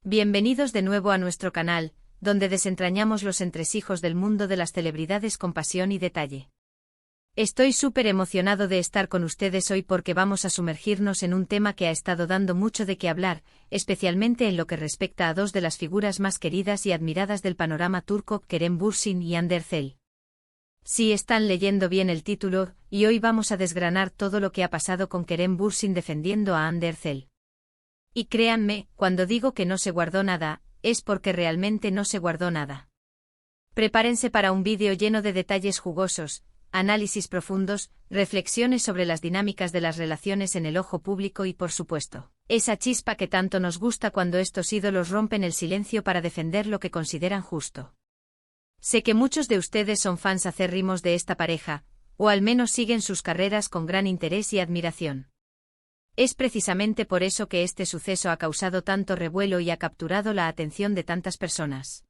Bienvenidos de nuevo a nuestro canal, donde desentrañamos los entresijos del mundo de las celebridades con pasión y detalle. Estoy súper emocionado de estar con ustedes hoy porque vamos a sumergirnos en un tema que ha estado dando mucho de qué hablar, especialmente en lo que respecta a dos de las figuras más queridas y admiradas del panorama turco, Kerem Bürsin y Hande Erçel. Sí, están leyendo bien el título, y hoy vamos a desgranar todo lo que ha pasado con Kerem Bürsin defendiendo a Hande Erçel. Y créanme, cuando digo que no se guardó nada, es porque realmente no se guardó nada. Prepárense para un vídeo lleno de detalles jugosos, análisis profundos, reflexiones sobre las dinámicas de las relaciones en el ojo público y, por supuesto, esa chispa que tanto nos gusta cuando estos ídolos rompen el silencio para defender lo que consideran justo. Sé que muchos de ustedes son fans acérrimos de esta pareja, o al menos siguen sus carreras con gran interés y admiración. Es precisamente por eso que este suceso ha causado tanto revuelo y ha capturado la atención de tantas personas.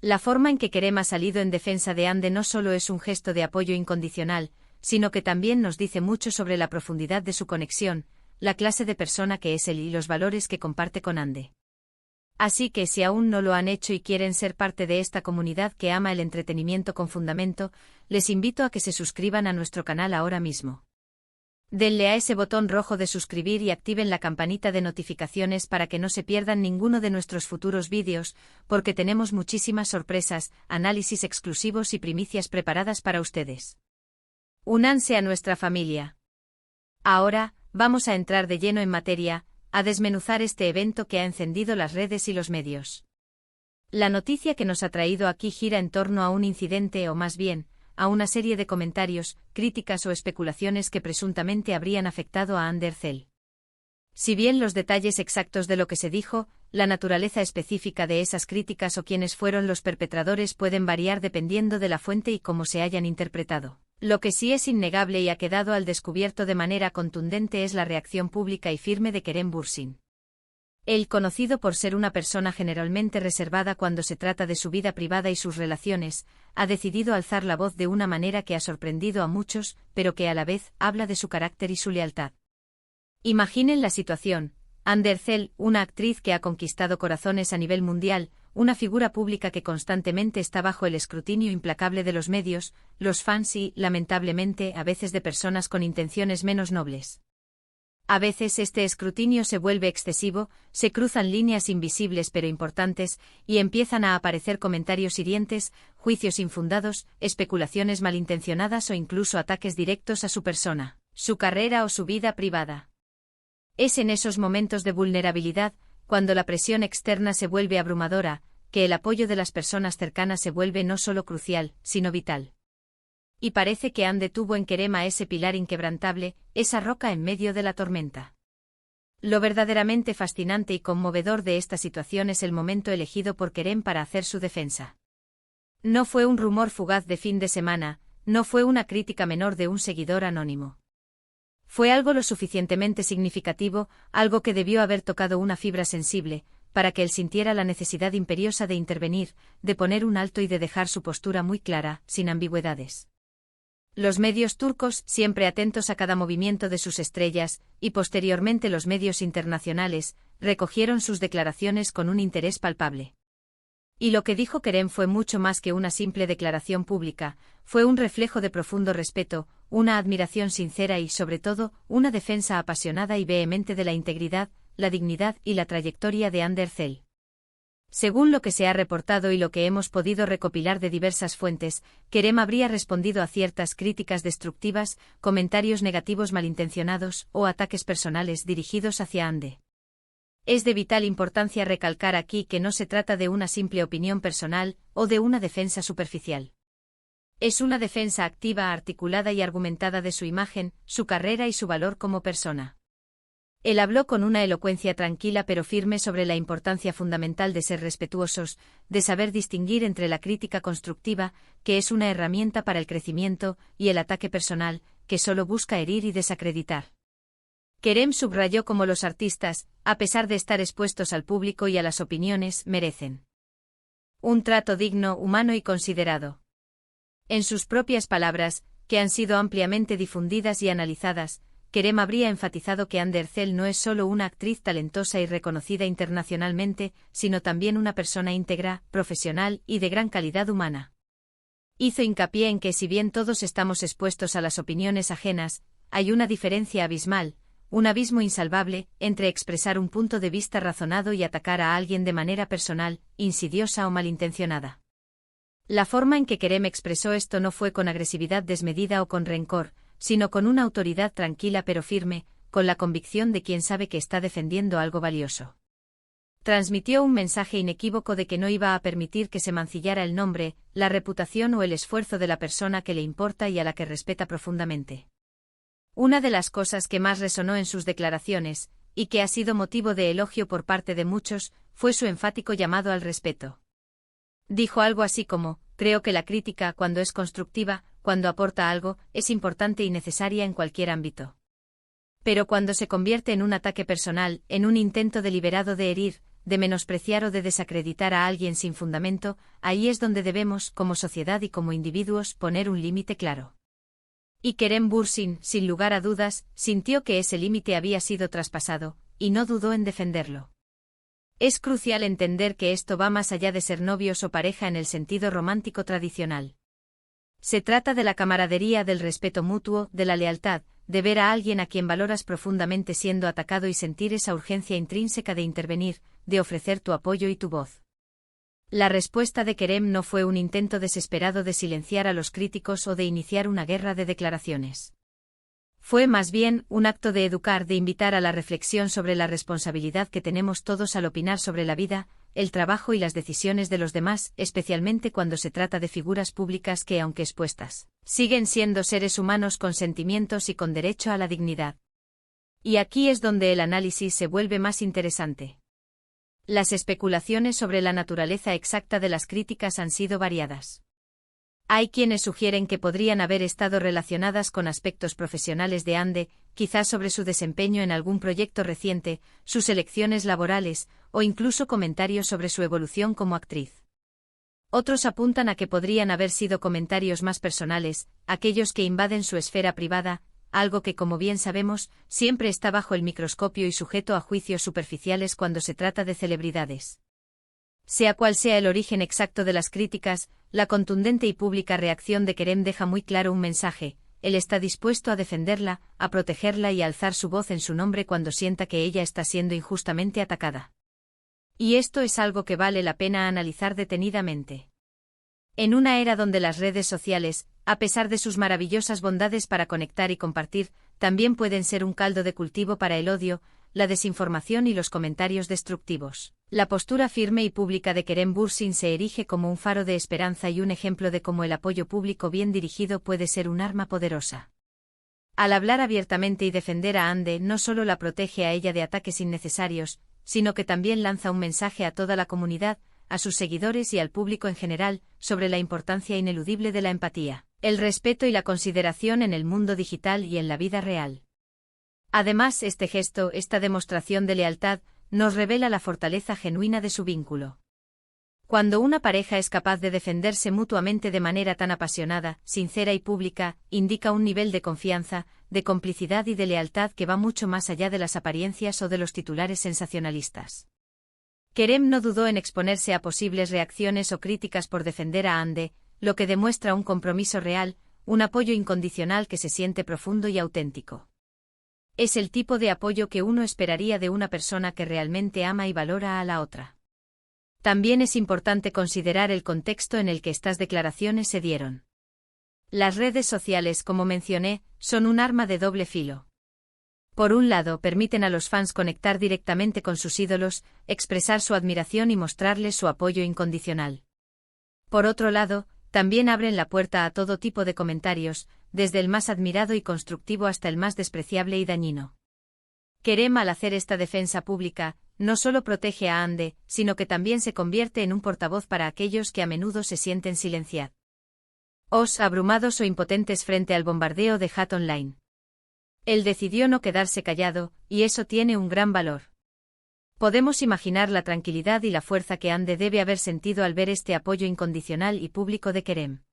La forma en que Kerem ha salido en defensa de Hande no solo es un gesto de apoyo incondicional, sino que también nos dice mucho sobre la profundidad de su conexión, la clase de persona que es él y los valores que comparte con Hande. Así que si aún no lo han hecho y quieren ser parte de esta comunidad que ama el entretenimiento con fundamento, les invito a que se suscriban a nuestro canal ahora mismo. Denle a ese botón rojo de suscribir y activen la campanita de notificaciones para que no se pierdan ninguno de nuestros futuros vídeos, porque tenemos muchísimas sorpresas, análisis exclusivos y primicias preparadas para ustedes. Únanse a nuestra familia. Ahora, vamos a entrar de lleno en materia, a desmenuzar este evento que ha encendido las redes y los medios. La noticia que nos ha traído aquí gira en torno a un incidente o más bien, a una serie de comentarios, críticas o especulaciones que presuntamente habrían afectado a Hande Erçel. Si bien los detalles exactos de lo que se dijo, la naturaleza específica de esas críticas o quiénes fueron los perpetradores pueden variar dependiendo de la fuente y cómo se hayan interpretado. Lo que sí es innegable y ha quedado al descubierto de manera contundente es la reacción pública y firme de Kerem Bürsin. Él, conocido por ser una persona generalmente reservada cuando se trata de su vida privada y sus relaciones, ha decidido alzar la voz de una manera que ha sorprendido a muchos, pero que a la vez habla de su carácter y su lealtad. Imaginen la situación: Hande Erçel, una actriz que ha conquistado corazones a nivel mundial, una figura pública que constantemente está bajo el escrutinio implacable de los medios, los fans y, lamentablemente, a veces de personas con intenciones menos nobles. A veces este escrutinio se vuelve excesivo, se cruzan líneas invisibles pero importantes, y empiezan a aparecer comentarios hirientes, juicios infundados, especulaciones malintencionadas o incluso ataques directos a su persona, su carrera o su vida privada. Es en esos momentos de vulnerabilidad, cuando la presión externa se vuelve abrumadora, que el apoyo de las personas cercanas se vuelve no solo crucial, sino vital. Y parece que Hande tuvo en Kerem a ese pilar inquebrantable, esa roca en medio de la tormenta. Lo verdaderamente fascinante y conmovedor de esta situación es el momento elegido por Kerem para hacer su defensa. No fue un rumor fugaz de fin de semana, no fue una crítica menor de un seguidor anónimo. Fue algo lo suficientemente significativo, algo que debió haber tocado una fibra sensible, para que él sintiera la necesidad imperiosa de intervenir, de poner un alto y de dejar su postura muy clara, sin ambigüedades. Los medios turcos, siempre atentos a cada movimiento de sus estrellas, y posteriormente los medios internacionales, recogieron sus declaraciones con un interés palpable. Y lo que dijo Kerem fue mucho más que una simple declaración pública, fue un reflejo de profundo respeto, una admiración sincera y, sobre todo, una defensa apasionada y vehemente de la integridad, la dignidad y la trayectoria de Hande Erçel. Según lo que se ha reportado y lo que hemos podido recopilar de diversas fuentes, Kerem habría respondido a ciertas críticas destructivas, comentarios negativos malintencionados o ataques personales dirigidos hacia Hande. Es de vital importancia recalcar aquí que no se trata de una simple opinión personal o de una defensa superficial. Es una defensa activa, articulada y argumentada de su imagen, su carrera y su valor como persona. Él habló con una elocuencia tranquila pero firme sobre la importancia fundamental de ser respetuosos, de saber distinguir entre la crítica constructiva, que es una herramienta para el crecimiento, y el ataque personal, que solo busca herir y desacreditar. Kerem subrayó cómo los artistas, a pesar de estar expuestos al público y a las opiniones, merecen un trato digno, humano y considerado. En sus propias palabras, que han sido ampliamente difundidas y analizadas, Kerem habría enfatizado que Hande Erçel no es solo una actriz talentosa y reconocida internacionalmente, sino también una persona íntegra, profesional y de gran calidad humana. Hizo hincapié en que si bien todos estamos expuestos a las opiniones ajenas, hay una diferencia abismal, un abismo insalvable, entre expresar un punto de vista razonado y atacar a alguien de manera personal, insidiosa o malintencionada. La forma en que Kerem expresó esto no fue con agresividad desmedida o con rencor, sino con una autoridad tranquila pero firme, con la convicción de quien sabe que está defendiendo algo valioso. Transmitió un mensaje inequívoco de que no iba a permitir que se mancillara el nombre, la reputación o el esfuerzo de la persona que le importa y a la que respeta profundamente. Una de las cosas que más resonó en sus declaraciones, y que ha sido motivo de elogio por parte de muchos, fue su enfático llamado al respeto. Dijo algo así como: creo que la crítica, cuando es constructiva, cuando aporta algo, es importante y necesaria en cualquier ámbito. Pero cuando se convierte en un ataque personal, en un intento deliberado de herir, de menospreciar o de desacreditar a alguien sin fundamento, ahí es donde debemos, como sociedad y como individuos, poner un límite claro. Y Kerem Bürsin, sin lugar a dudas, sintió que ese límite había sido traspasado, y no dudó en defenderlo. Es crucial entender que esto va más allá de ser novios o pareja en el sentido romántico tradicional. Se trata de la camaradería, del respeto mutuo, de la lealtad, de ver a alguien a quien valoras profundamente siendo atacado y sentir esa urgencia intrínseca de intervenir, de ofrecer tu apoyo y tu voz. La respuesta de Kerem no fue un intento desesperado de silenciar a los críticos o de iniciar una guerra de declaraciones. Fue más bien un acto de educar, de invitar a la reflexión sobre la responsabilidad que tenemos todos al opinar sobre la vida, el trabajo y las decisiones de los demás, especialmente cuando se trata de figuras públicas que, aunque expuestas, siguen siendo seres humanos con sentimientos y con derecho a la dignidad. Y aquí es donde el análisis se vuelve más interesante. Las especulaciones sobre la naturaleza exacta de las críticas han sido variadas. Hay quienes sugieren que podrían haber estado relacionadas con aspectos profesionales de Hande, quizás sobre su desempeño en algún proyecto reciente, sus elecciones laborales, o incluso comentarios sobre su evolución como actriz. Otros apuntan a que podrían haber sido comentarios más personales, aquellos que invaden su esfera privada, algo que, como bien sabemos, siempre está bajo el microscopio y sujeto a juicios superficiales cuando se trata de celebridades. Sea cual sea el origen exacto de las críticas, la contundente y pública reacción de Kerem deja muy claro un mensaje: él está dispuesto a defenderla, a protegerla y a alzar su voz en su nombre cuando sienta que ella está siendo injustamente atacada. Y esto es algo que vale la pena analizar detenidamente. En una era donde las redes sociales, a pesar de sus maravillosas bondades para conectar y compartir, también pueden ser un caldo de cultivo para el odio, la desinformación y los comentarios destructivos, la postura firme y pública de Kerem Bürsin se erige como un faro de esperanza y un ejemplo de cómo el apoyo público bien dirigido puede ser un arma poderosa. Al hablar abiertamente y defender a Hande, no solo la protege a ella de ataques innecesarios, sino que también lanza un mensaje a toda la comunidad, a sus seguidores y al público en general, sobre la importancia ineludible de la empatía, el respeto y la consideración en el mundo digital y en la vida real. Además, este gesto, esta demostración de lealtad, nos revela la fortaleza genuina de su vínculo. Cuando una pareja es capaz de defenderse mutuamente de manera tan apasionada, sincera y pública, indica un nivel de confianza, de complicidad y de lealtad que va mucho más allá de las apariencias o de los titulares sensacionalistas. Kerem no dudó en exponerse a posibles reacciones o críticas por defender a Hande, lo que demuestra un compromiso real, un apoyo incondicional que se siente profundo y auténtico. Es el tipo de apoyo que uno esperaría de una persona que realmente ama y valora a la otra. También es importante considerar el contexto en el que estas declaraciones se dieron. Las redes sociales, como mencioné, son un arma de doble filo. Por un lado, permiten a los fans conectar directamente con sus ídolos, expresar su admiración y mostrarles su apoyo incondicional. Por otro lado, también abren la puerta a todo tipo de comentarios, desde el más admirado y constructivo hasta el más despreciable y dañino. Kerem, al hacer esta defensa pública, no solo protege a Hande, sino que también se convierte en un portavoz para aquellos que a menudo se sienten silenciados, abrumados o impotentes frente al bombardeo de hate online. Él decidió no quedarse callado, y eso tiene un gran valor. Podemos imaginar la tranquilidad y la fuerza que Hande debe haber sentido al ver este apoyo incondicional y público de Kerem.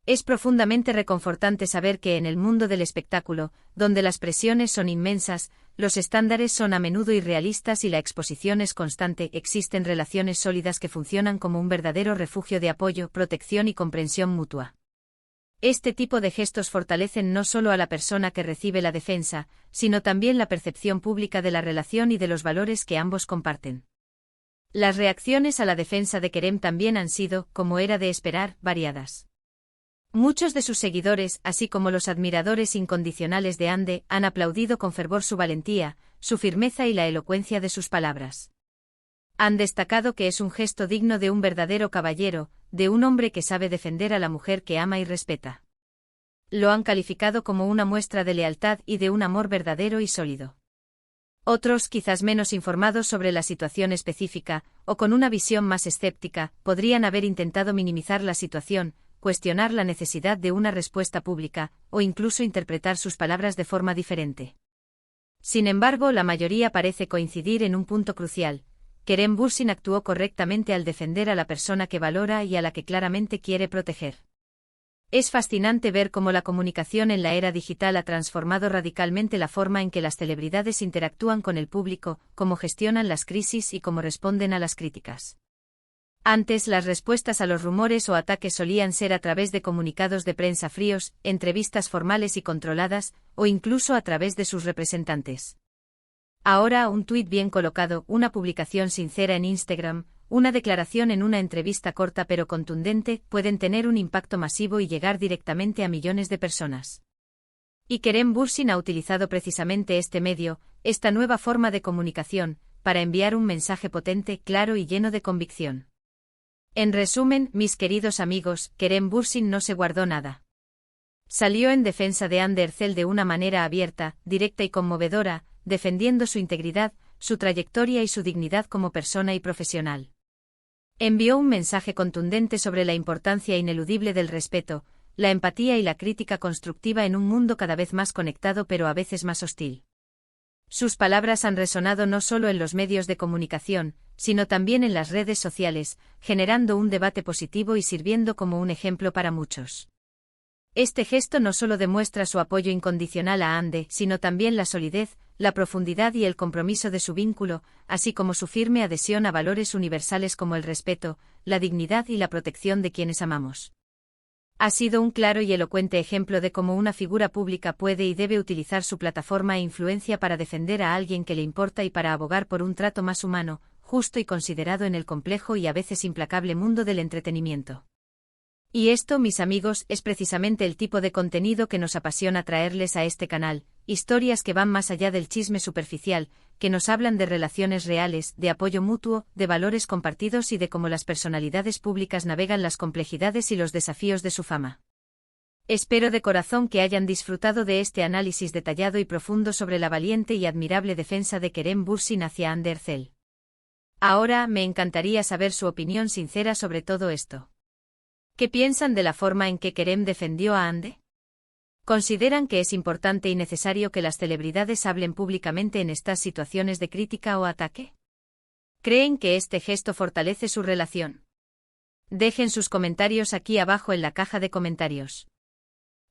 Es profundamente reconfortante saber que en el mundo del espectáculo, donde las presiones son inmensas, los estándares son a menudo irrealistas y la exposición es constante, existen relaciones sólidas que funcionan como un verdadero refugio de apoyo, protección y comprensión mutua. Este tipo de gestos fortalecen no solo a la persona que recibe la defensa, sino también la percepción pública de la relación y de los valores que ambos comparten. Las reacciones a la defensa de Kerem también han sido, como era de esperar, variadas. Muchos de sus seguidores, así como los admiradores incondicionales de Hande, han aplaudido con fervor su valentía, su firmeza y la elocuencia de sus palabras. Han destacado que es un gesto digno de un verdadero caballero, de un hombre que sabe defender a la mujer que ama y respeta. Lo han calificado como una muestra de lealtad y de un amor verdadero y sólido. Otros, quizás menos informados sobre la situación específica, o con una visión más escéptica, podrían haber intentado minimizar la situación, cuestionar la necesidad de una respuesta pública, o incluso interpretar sus palabras de forma diferente. Sin embargo, la mayoría parece coincidir en un punto crucial: Kerem Bürsin actuó correctamente al defender a la persona que valora y a la que claramente quiere proteger. Es fascinante ver cómo la comunicación en la era digital ha transformado radicalmente la forma en que las celebridades interactúan con el público, cómo gestionan las crisis y cómo responden a las críticas. Antes, las respuestas a los rumores o ataques solían ser a través de comunicados de prensa fríos, entrevistas formales y controladas, o incluso a través de sus representantes. Ahora, un tuit bien colocado, una publicación sincera en Instagram, una declaración en una entrevista corta pero contundente, pueden tener un impacto masivo y llegar directamente a millones de personas. Y Kerem Bürsin ha utilizado precisamente este medio, esta nueva forma de comunicación, para enviar un mensaje potente, claro y lleno de convicción. En resumen, mis queridos amigos, Kerem Bürsin no se guardó nada. Salió en defensa de Hande Erçel de una manera abierta, directa y conmovedora, defendiendo su integridad, su trayectoria y su dignidad como persona y profesional. Envió un mensaje contundente sobre la importancia ineludible del respeto, la empatía y la crítica constructiva en un mundo cada vez más conectado pero a veces más hostil. Sus palabras han resonado no solo en los medios de comunicación, sino también en las redes sociales, generando un debate positivo y sirviendo como un ejemplo para muchos. Este gesto no solo demuestra su apoyo incondicional a Hande, sino también la solidez, la profundidad y el compromiso de su vínculo, así como su firme adhesión a valores universales como el respeto, la dignidad y la protección de quienes amamos. Ha sido un claro y elocuente ejemplo de cómo una figura pública puede y debe utilizar su plataforma e influencia para defender a alguien que le importa y para abogar por un trato más humano, justo y considerado en el complejo y a veces implacable mundo del entretenimiento. Y esto, mis amigos, es precisamente el tipo de contenido que nos apasiona traerles a este canal, historias que van más allá del chisme superficial, que nos hablan de relaciones reales, de apoyo mutuo, de valores compartidos y de cómo las personalidades públicas navegan las complejidades y los desafíos de su fama. Espero de corazón que hayan disfrutado de este análisis detallado y profundo sobre la valiente y admirable defensa de Kerem Bürsin hacia Hande Erçel. Ahora, me encantaría saber su opinión sincera sobre todo esto. ¿Qué piensan de la forma en que Kerem defendió a Hande? ¿Consideran que es importante y necesario que las celebridades hablen públicamente en estas situaciones de crítica o ataque? ¿Creen que este gesto fortalece su relación? Dejen sus comentarios aquí abajo en la caja de comentarios.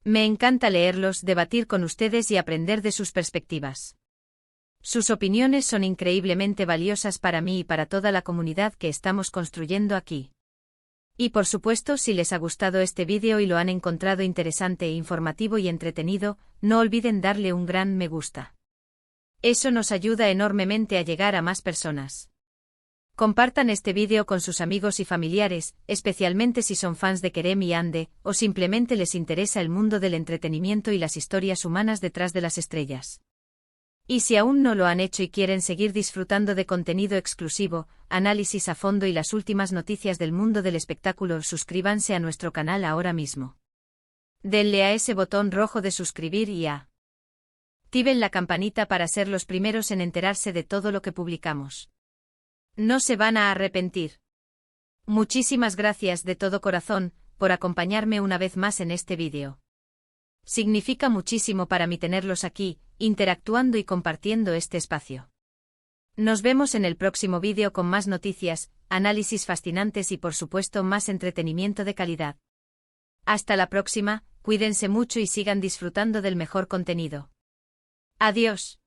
Me encanta leerlos, debatir con ustedes y aprender de sus perspectivas. Sus opiniones son increíblemente valiosas para mí y para toda la comunidad que estamos construyendo aquí. Y por supuesto, si les ha gustado este vídeo y lo han encontrado interesante, informativo y entretenido, no olviden darle un gran me gusta. Eso nos ayuda enormemente a llegar a más personas. Compartan este vídeo con sus amigos y familiares, especialmente si son fans de Kerem y Hande, o simplemente les interesa el mundo del entretenimiento y las historias humanas detrás de las estrellas. Y si aún no lo han hecho y quieren seguir disfrutando de contenido exclusivo, análisis a fondo y las últimas noticias del mundo del espectáculo, suscríbanse a nuestro canal ahora mismo. Denle a ese botón rojo de suscribir y activen la campanita para ser los primeros en enterarse de todo lo que publicamos. No se van a arrepentir. Muchísimas gracias de todo corazón por acompañarme una vez más en este vídeo. Significa muchísimo para mí tenerlos aquí, interactuando y compartiendo este espacio. Nos vemos en el próximo vídeo con más noticias, análisis fascinantes y por supuesto más entretenimiento de calidad. Hasta la próxima, cuídense mucho y sigan disfrutando del mejor contenido. Adiós.